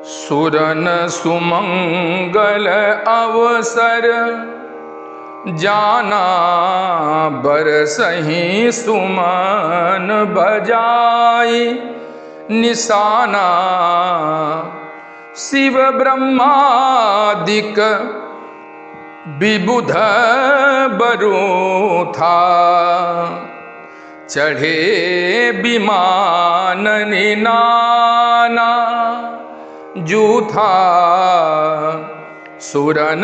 सुरन सुमंगल अवसर जाना बरसहि सुमन बजाई निशाना शिव ब्रह्मादिक विबुध बरु था चढ़े विमान निनाना जूथा सुरन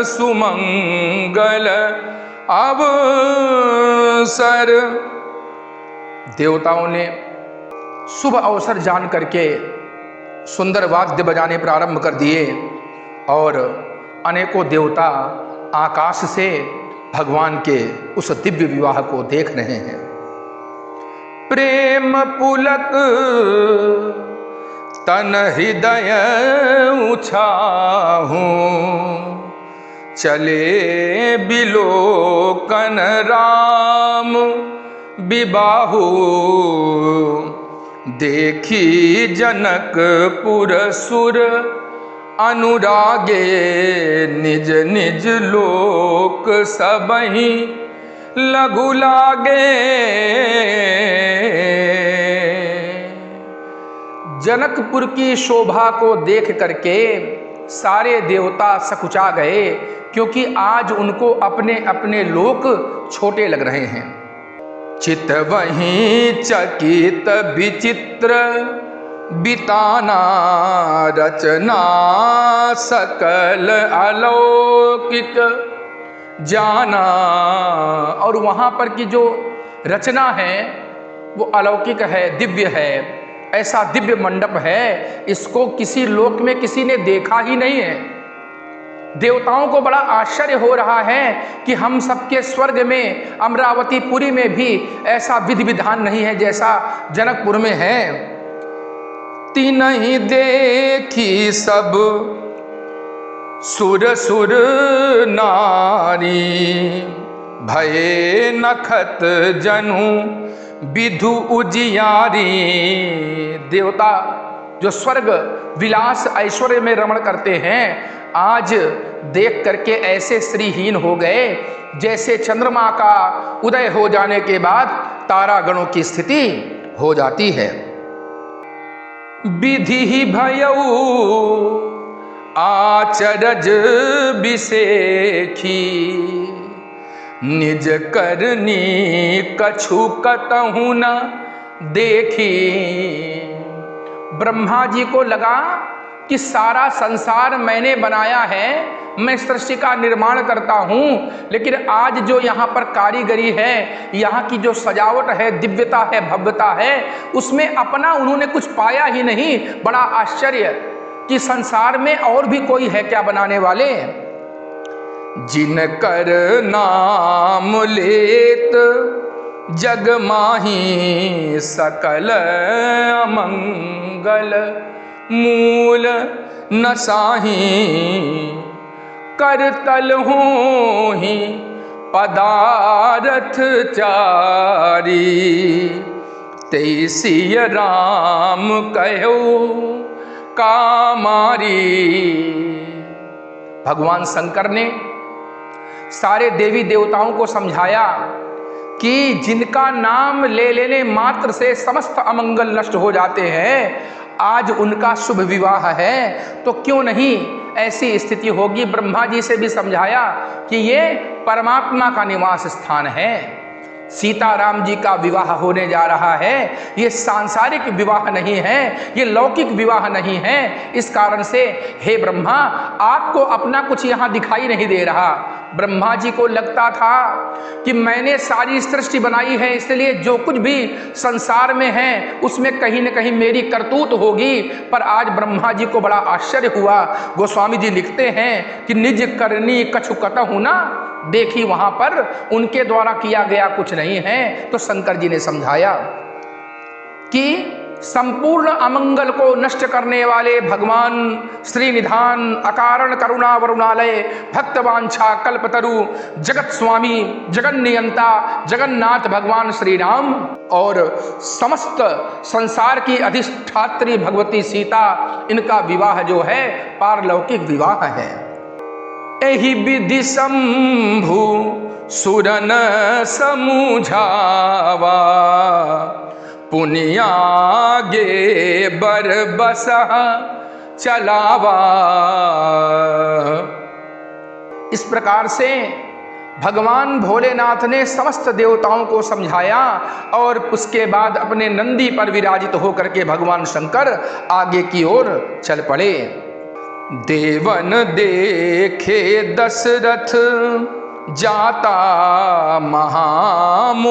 सुमंगल अवसर। देवताओं ने शुभ अवसर जान करके सुंदर वाद्य बजाने प्रारंभ कर दिए और अनेकों देवता आकाश से भगवान के उस दिव्य विवाह को देख रहे हैं। प्रेम पुलक तन हृदय उछाहूं चले बिलोकन राम विबाहु देखी जनकपुर सुर अनुरागे निज निज लोक सबहि लघु लागे। जनकपुर की शोभा को देख करके सारे देवता सकुचा गए, क्योंकि आज उनको अपने अपने लोक छोटे लग रहे हैं। चित वहीं चकित विचित्र बिताना रचना सकल अलौकिक जाना। और वहाँ पर की जो रचना है वो अलौकिक है, दिव्य है। ऐसा दिव्य मंडप है, इसको किसी लोक में किसी ने देखा ही नहीं है। देवताओं को बड़ा आश्चर्य हो रहा है कि हम सबके स्वर्ग में अमरावतीपुरी में भी ऐसा विधि विधान नहीं है जैसा जनकपुर में है। तीनहि देखी सब सुर सुर नारी भये नखत जनु विधु उजियारी। देवता जो स्वर्ग विलास ऐश्वर्य में रमण करते हैं आज देख करके ऐसे श्रीहीन हो गए जैसे चंद्रमा का उदय हो जाने के बाद तारागणों की स्थिति हो जाती है। विधि ही भयऊ आचरज बिसेखी निज करनी कछु कतहु न देखी। ब्रह्मा जी को लगा कि सारा संसार मैंने बनाया है, मैं सृष्टि का निर्माण करता हूँ, लेकिन आज जो यहाँ पर कारीगरी है, यहाँ की जो सजावट है, दिव्यता है, भव्यता है, उसमें अपना उन्होंने कुछ पाया ही नहीं। बड़ा आश्चर्य कि संसार में और भी कोई है क्या बनाने वाले। जिनकर नाम लेत जग माही सकल अमंगल मूल नसाही करतल होहि पदारथ चारी तेसिय राम कहो कामारी। भगवान शंकर ने सारे देवी देवताओं को समझाया कि जिनका नाम ले लेने मात्र से समस्त अमंगल नष्ट हो जाते हैं, आज उनका शुभ विवाह है तो क्यों नहीं ऐसी स्थिति होगी। ब्रह्मा जी से भी समझाया कि ये परमात्मा का निवास स्थान है, सीताराम जी का विवाह होने जा रहा है, ये सांसारिक विवाह नहीं है, ये लौकिक विवाह नहीं है। इस कारण से हे ब्रह्मा, आपको अपना कुछ यहाँ दिखाई नहीं दे रहा। ब्रह्मा जी को लगता था कि मैंने सारी सृष्टि बनाई है, इसलिए जो कुछ भी संसार में है उसमें कहीं न कहीं मेरी करतूत होगी। पर आज ब्रह्मा जी को बड़ा आश्चर्य हुआ। गोस्वामी जी लिखते हैं कि निज करनी कछु कतहु ना देखी, वहां पर उनके द्वारा किया गया कुछ नहीं है। तो शंकर जी ने समझाया कि संपूर्ण अमंगल को नष्ट करने वाले भगवान श्रीनिधान अकारण करुणा वरुणालय भक्तवांछा कल्पतरु जगत स्वामी जगन नियंता जगन्नाथ भगवान श्री राम और समस्त संसार की अधिष्ठात्री भगवती सीता, इनका विवाह जो है पारलौकिक विवाह है। एहि विधि शंभु सुरन समुझावा पुनियागे बर बसह चलावा। इस प्रकार से भगवान भोलेनाथ ने समस्त देवताओं को समझाया और उसके बाद अपने नंदी पर विराजित होकर के भगवान शंकर आगे की ओर चल पड़े। देवन देखे दशरथ जाता महामोद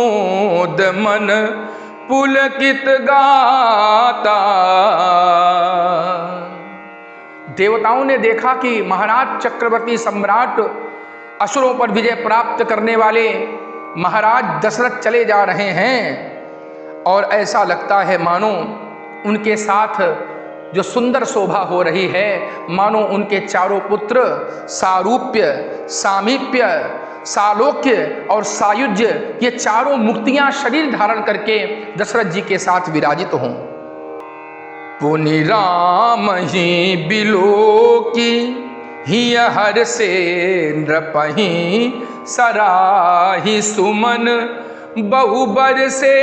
मन पुलकित गाता। देवताओं ने देखा कि महाराज चक्रवर्ती सम्राट असुरों पर विजय प्राप्त करने वाले महाराज दशरथ चले जा रहे हैं और ऐसा लगता है मानो उनके साथ जो सुंदर शोभा हो रही है, मानो उनके चारों पुत्र सारूप्य सामीप्य सालोक्य और सायुज्य, ये चारों मूर्तियां शरीर धारण करके दशरथ जी के साथ विराजित हों। पुनि राम ही बिलो की ही हर से नृपहि सराहि सुमन बहुबर से।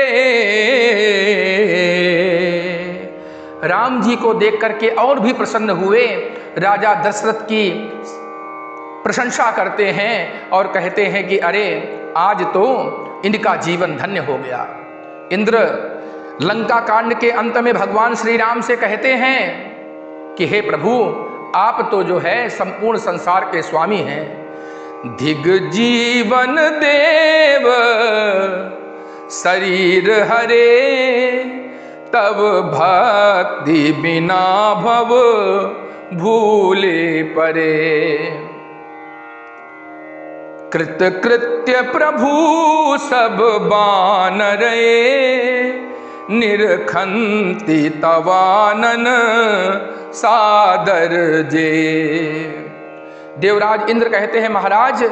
राम जी को देख करके और भी प्रसन्न हुए राजा दशरथ की प्रशंसा करते हैं और कहते हैं कि अरे आज तो इनका जीवन धन्य हो गया। इंद्र लंका कांड के अंत में भगवान श्री राम से कहते हैं कि हे प्रभु, आप तो जो है संपूर्ण संसार के स्वामी हैं। दिग जीवन देव शरीर हरे तब भक्ति बिना भव भूले परे। कृत कृत्य प्रभु सब बानरे निरखंति तवानन सादर जे। देवराज इंद्र कहते हैं महाराज,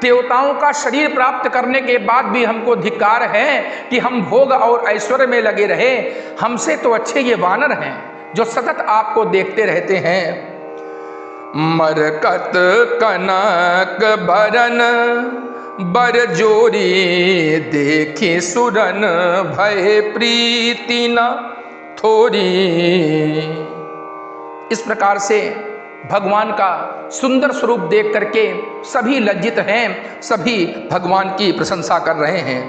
देवताओं का शरीर प्राप्त करने के बाद भी हमको धिक्कार है कि हम भोग और ऐश्वर्य में लगे रहे। हमसे तो अच्छे ये वानर हैं जो सतत आपको देखते रहते हैं। मरकत कनक बरन बर जोरी देखी सुरन भय प्रीति न थोरी। इस प्रकार से भगवान का सुंदर स्वरूप देख करके सभी लज्जित हैं, सभी भगवान की प्रशंसा कर रहे हैं।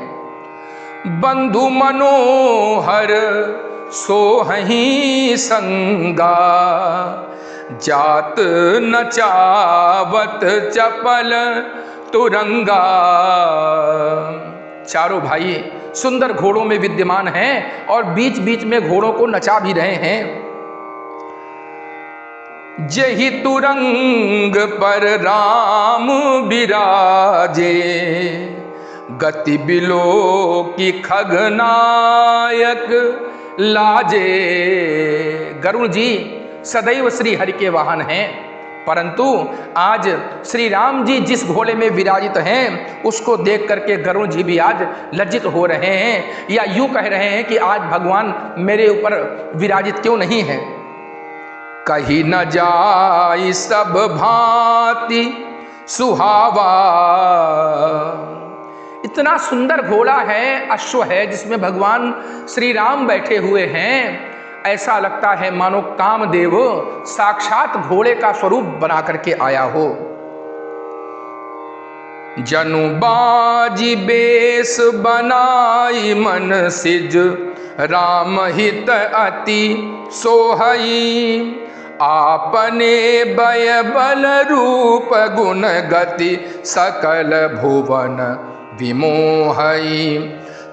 बंधु मनोहर सोहही संगा जात नचावत चपल तुरंगा। चारों भाई सुंदर घोड़ों में विद्यमान हैं और बीच बीच में घोड़ों को नचा भी रहे हैं। जही तुरंग पर राम विराजे गति बिलो की खगनायक लाजे। गरुड़ जी सदैव श्री हरि के वाहन हैं, परंतु आज श्री राम जी जिस घोड़े में विराजित हैं उसको देख करके गरुड़ जी भी आज लज्जित हो रहे हैं, या यूं कह रहे हैं कि आज भगवान मेरे ऊपर विराजित क्यों नहीं है। कहीं न जाई सब भांति सुहावा। इतना सुंदर घोड़ा है, अश्व है जिसमें भगवान श्री राम बैठे हुए हैं। ऐसा लगता है मानो कामदेव साक्षात घोड़े का स्वरूप बना करके आया हो। जनु बाजी बेस बनाई मन सिज राम हित अति सोहई। आपने बय बल रूप गुण गति सकल भुवन विमोहई।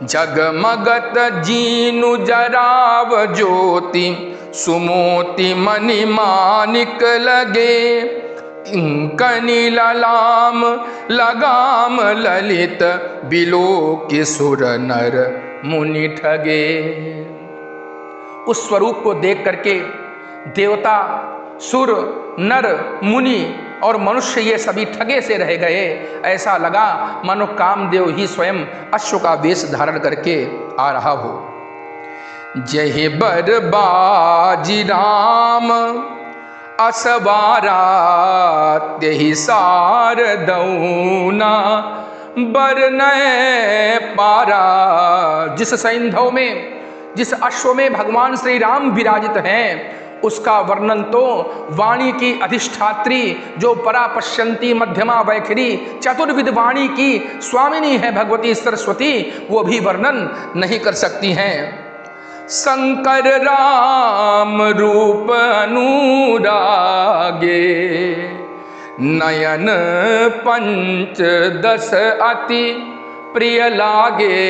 जगमगत जीनु जराव ज्योति सुमोति मणि मानिक लगे। इंकनी ललाम लगाम ललित बिलो की सुर नर मुनि ठगे। उस स्वरूप को देख करके देवता, सुर, नर, मुनि और मनुष्य ये सभी ठगे से रह गए। ऐसा लगा मानो कामदेव ही स्वयं अश्व का वेश धारण करके आ रहा हो। जय बर बाजी राम असवारा तेहि सार दौना बरनय पारा। जिस सैंधव में, जिस अश्व में भगवान श्री राम विराजित हैं, उसका वर्णन तो वाणी की अधिष्ठात्री, जो परा पश्यंती मध्यमा वैखरी चतुर्विद वाणी की स्वामिनी है भगवती सरस्वती, वो भी वर्णन नहीं कर सकती हैं। शंकर राम रूप अनुरागे नयन पंच दस अति प्रिय लागे।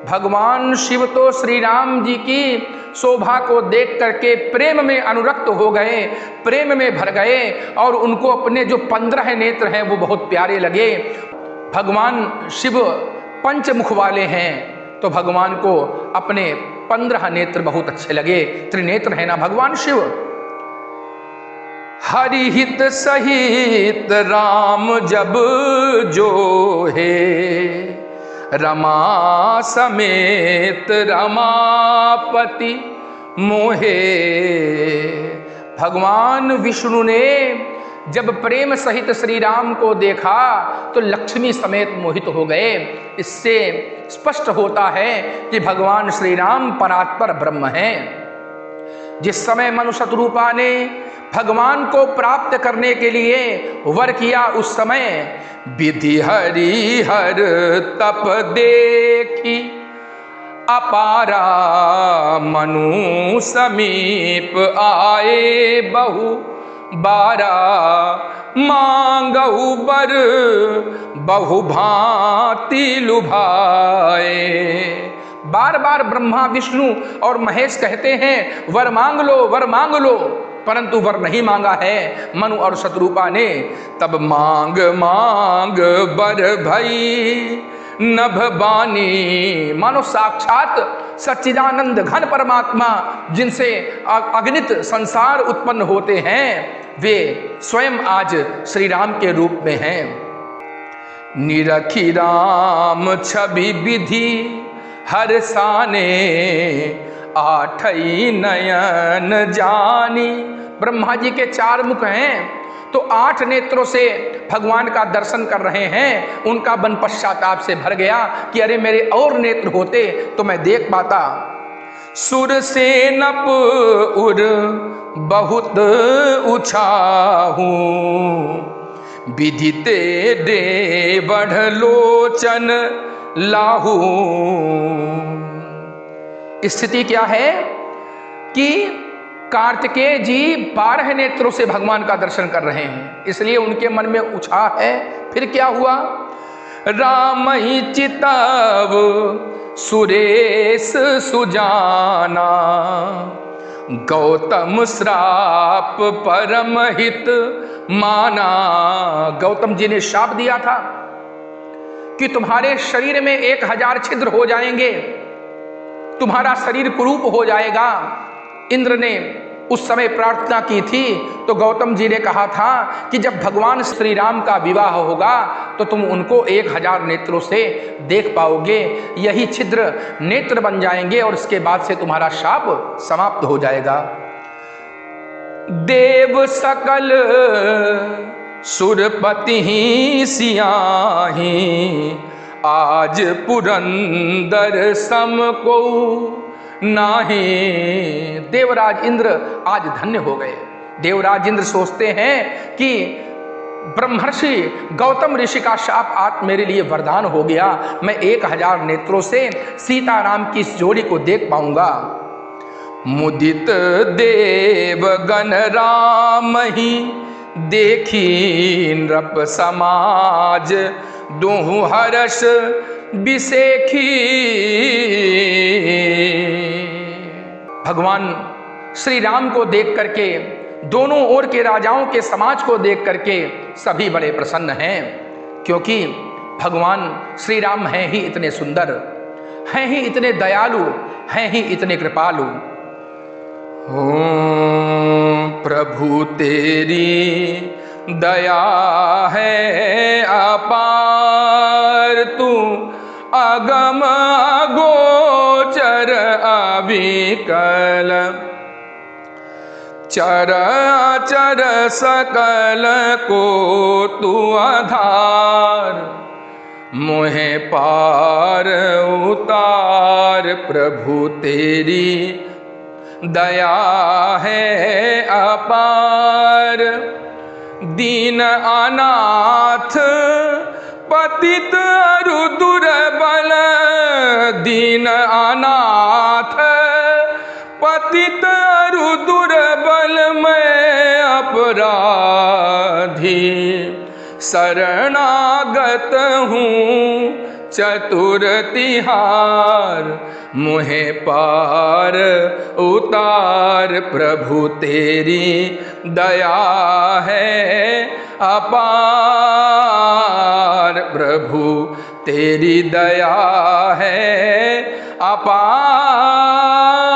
भगवान शिव तो श्री राम जी की शोभा को देख करके प्रेम में अनुरक्त हो गए, प्रेम में भर गए और उनको अपने जो 15 नेत्र हैं वो बहुत प्यारे लगे। भगवान शिव पंचमुख वाले हैं तो भगवान को अपने 15 नेत्र बहुत अच्छे लगे। त्रिनेत्र है ना भगवान शिव। हरिहित सहित राम जब जो है रमा समेत रमापति मोहे। भगवान विष्णु ने जब प्रेम सहित श्री राम को देखा तो लक्ष्मी समेत मोहित हो गए। इससे स्पष्ट होता है कि भगवान श्री राम परात्पर ब्रह्म हैं। जिस समय मनु शतरूपा ने भगवान को प्राप्त करने के लिए वर किया, उस समय विधि हरि हर तप देखी अपारा मनु समीप आए बहु बारा। मांगहु बर बहु भांति लुभाए। बार बार ब्रह्मा, विष्णु और महेश कहते हैं वर मांग लो, वर मांग लो, परंतु वर नहीं मांगा है मनु और शतरूपा ने। तब मांग मांग बर भई नभ बानी। मानो साक्षात सच्चिदानंद घन परमात्मा जिनसे अगणित संसार उत्पन्न होते हैं, वे स्वयं आज श्री राम के रूप में हैं। निरखी राम छवि विधि हर साने आठई नयन जानी। ब्रह्मा जी के 4 मुख हैं तो 8 नेत्रों से भगवान का दर्शन कर रहे हैं। उनका मन पश्चाताप से भर गया कि अरे मेरे और नेत्र होते तो मैं देख पाता। सुर से नप उर बहुत उछाहू विदिते दे बढ़ लोचन लाहू। स्थिति क्या है कि कार्तिकेय जी 12 नेत्रों से भगवान का दर्शन कर रहे हैं, इसलिए उनके मन में उत्साह है। फिर क्या हुआ? राम ही चितव सुरेश सुजाना गौतम श्राप परम हित माना। गौतम जी ने शाप दिया था कि तुम्हारे शरीर में 1000 छिद्र हो जाएंगे, तुम्हारा शरीर कुरूप हो जाएगा। इंद्र ने उस समय प्रार्थना की थी तो गौतम जी ने कहा था कि जब भगवान श्री राम का विवाह होगा तो तुम उनको 1000 नेत्रों से देख पाओगे, यही छिद्र नेत्र बन जाएंगे और इसके बाद से तुम्हारा शाप समाप्त हो जाएगा। देव सकल सुरपति ही सियाही आज पुरंदर सम को नाही। देवराज इंद्र आज धन्य हो गए। देवराज इंद्र सोचते हैं कि ब्रह्मर्षि गौतम ऋषि का शाप आज मेरे लिए वरदान हो गया, मैं 1000 नेत्रों से सीताराम की इस जोड़ी को देख पाऊंगा। मुदित देव गण राम ही देखी नृप समाज दोहु हर्ष बिसेखी। भगवान श्री राम को देख करके, दोनों ओर के राजाओं के समाज को देख करके सभी बड़े प्रसन्न हैं, क्योंकि भगवान श्री राम हैं ही इतने सुंदर, हैं ही इतने दयालु, हैं ही इतने कृपालु। हो प्रभु तेरी दया है अपार, तू अगम अगोचर अविकल, चराचर सकल को तू आधार, मोहे पार उतार। प्रभु तेरी दया है अपार, दीन अनाथ पतित अरु दुर्बल, दीन अनाथ पतित अरु दुर्बल मैं अपराधी, शरणागत हूँ चतुर तिहार, मुहे पार उतार। प्रभु तेरी दया है अपार, प्रभु तेरी दया है अपार।